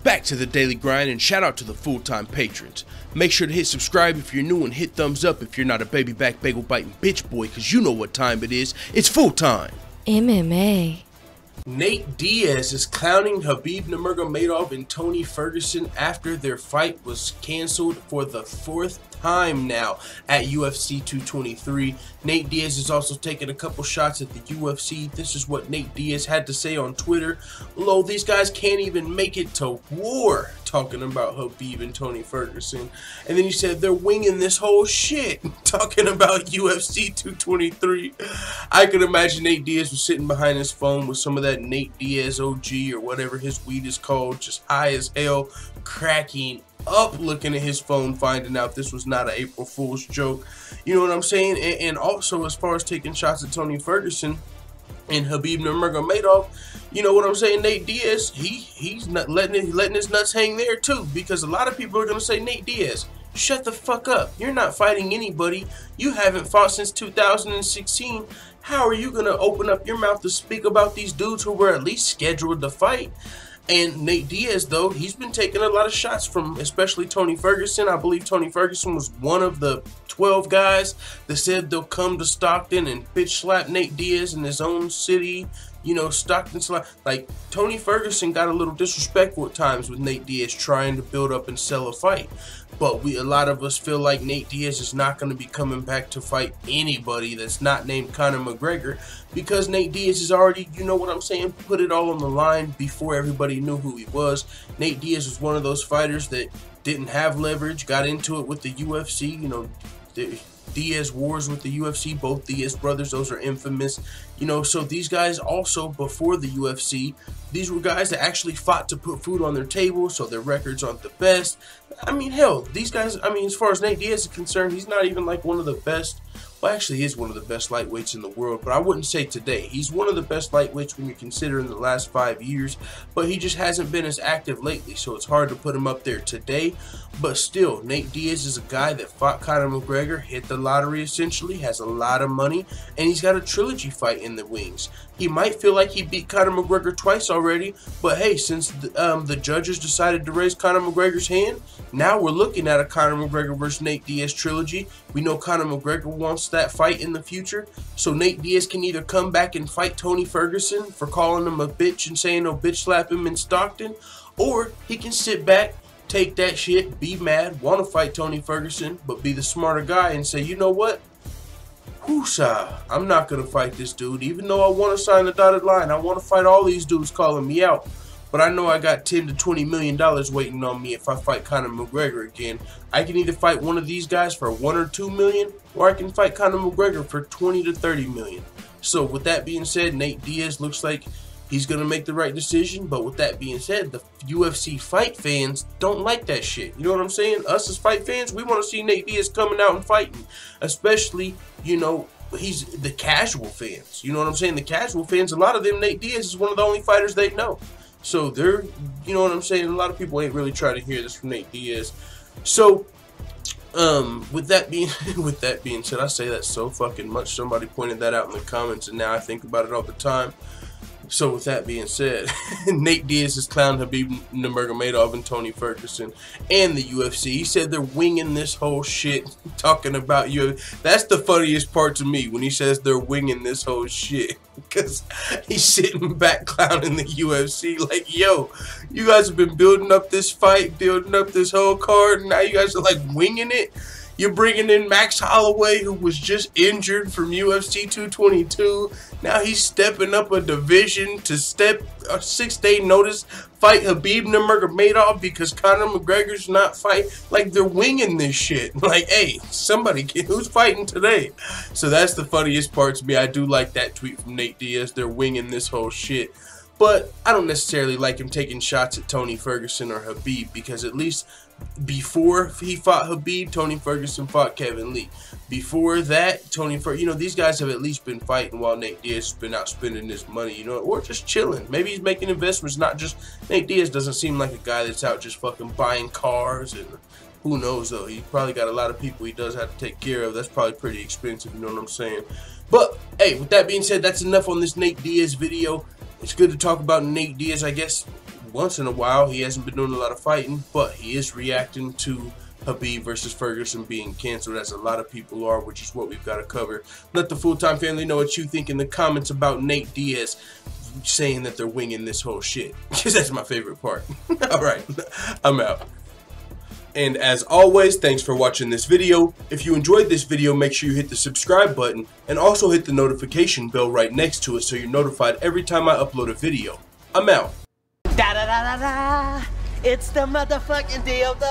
Back to the daily grind, and shout out to the full-time patrons. Make sure to hit subscribe if you're new and hit thumbs up if you're not a baby back bagel biting bitch boy, cause you know what time it is. It's full time. MMA. Nate Diaz is clowning Khabib Nurmagomedov and Tony Ferguson after their fight was canceled for the fourth time now at UFC 223. Nate Diaz is also taking a couple shots at the UFC. This is what Nate Diaz had to say on Twitter. Lo, these guys can't even make it to war, talking about Khabib and Tony Ferguson. And then he said they're winging this whole shit, talking about UFC 223. I could imagine Nate Diaz was sitting behind his phone with some of that Nate Diaz OG or whatever his weed is called, just high as hell, cracking up, looking at his phone, finding out this was not an April Fool's joke. You know what I'm saying? And also, as far as taking shots at Tony Ferguson and Khabib Nurmagomedov, you know what I'm saying? Nate Diaz, he's not letting his nuts hang there too, because a lot of people are gonna say, Nate Diaz, shut the fuck up. You're not fighting anybody. You haven't fought since 2016. How are you gonna open up your mouth to speak about these dudes who were at least scheduled to fight? And Nate Diaz, though, he's been taking a lot of shots from especially Tony Ferguson. I believe Tony Ferguson was one of the 12 guys that said they'll come to Stockton and bitch slap Nate Diaz in his own city. You know, Stockton, like Tony Ferguson got a little disrespectful at times with Nate Diaz trying to build up and sell a fight. But a lot of us feel like Nate Diaz is not going to be coming back to fight anybody that's not named Conor McGregor, because Nate Diaz has already, you know what I'm saying, put it all on the line before everybody knew who he was. Nate Diaz was one of those fighters that didn't have leverage, got into it with the UFC, you know, the Diaz wars with the UFC, both Diaz brothers, those are infamous, you know. So these guys also, before the UFC, these were guys that actually fought to put food on their table, so their records aren't the best. I mean, hell, these guys, I mean, as far as Nate Diaz is concerned, he's not even like one of the best. Well, actually, he is one of the best lightweights in the world, but I wouldn't say today. He's one of the best lightweights when you're considering the last 5 years, but he just hasn't been as active lately, so it's hard to put him up there today. But still, Nate Diaz is a guy that fought Conor McGregor, hit the lottery essentially, has a lot of money, and he's got a trilogy fight in the wings. He might feel like he beat Conor McGregor twice already, but hey, since the judges decided to raise Conor McGregor's hand, now we're looking at a Conor McGregor versus Nate Diaz trilogy. We know Conor McGregor wants that fight in the future, so Nate Diaz can either come back and fight Tony Ferguson for calling him a bitch and saying no bitch slap him in Stockton, or he can sit back, take that shit, be mad, want to fight Tony Ferguson, but be the smarter guy and say, you know what? Whoosah, I'm not going to fight this dude, even though I want to sign the dotted line. I want to fight all these dudes calling me out. But I know I got $10 to $20 million waiting on me if I fight Conor McGregor again. I can either fight one of these guys for $1 or $2 million, or I can fight Conor McGregor for $20 to $30 million. So with that being said, Nate Diaz looks like he's going to make the right decision. But with that being said, the UFC fight fans don't like that shit. You know what I'm saying? Us as fight fans, we want to see Nate Diaz coming out and fighting. Especially, you know, he's the casual fans. You know what I'm saying? The casual fans, a lot of them, Nate Diaz is one of the only fighters they know. So they're, you know what I'm saying? A lot of people ain't really trying to hear this from Nate Diaz. So, with that being said, I say that so fucking much. Somebody pointed that out in the comments, and now I think about it all the time. So with that being said, Nate Diaz has clowned Khabib Nurmagomedov and Tony Ferguson and the UFC. He said they're winging this whole shit, talking about you. That's the funniest part to me, when he says they're winging this whole shit, because he's sitting back clowning the UFC like, yo, you guys have been building up this fight, building up this whole card, and now you guys are like winging it. You're bringing in Max Holloway, who was just injured from UFC 222. Now he's stepping up a division to step a 6-day notice, fight Khabib Nurmagomedov because Conor McGregor's not fight. Like, they're winging this shit. Like, hey, somebody, who's fighting today? So that's the funniest part to me. I do like that tweet from Nate Diaz. They're winging this whole shit. But I don't necessarily like him taking shots at Tony Ferguson or Khabib, because at least before he fought Khabib, Tony Ferguson fought Kevin Lee. Before that, you know, these guys have at least been fighting while Nate Diaz has been out spending his money, you know, or just chilling. Maybe he's making investments, not just, Nate Diaz doesn't seem like a guy that's out just fucking buying cars, and who knows though, he's probably got a lot of people he does have to take care of. That's probably pretty expensive, you know what I'm saying? But, hey, with that being said, that's enough on this Nate Diaz video. It's good to talk about Nate Diaz, I guess. once in a while. He hasn't been doing a lot of fighting, but he is reacting to Khabib versus Ferguson being canceled, as a lot of people are, which is what we've got to cover. Let the full-time family know what you think in the comments about Nate Diaz saying that they're winging this whole shit, because that's my favorite part. Alright, I'm out. And as always, thanks for watching this video. If you enjoyed this video, make sure you hit the subscribe button and also hit the notification bell right next to it so you're notified every time I upload a video. I'm out. Da da da da da. It's the motherfucking DOG.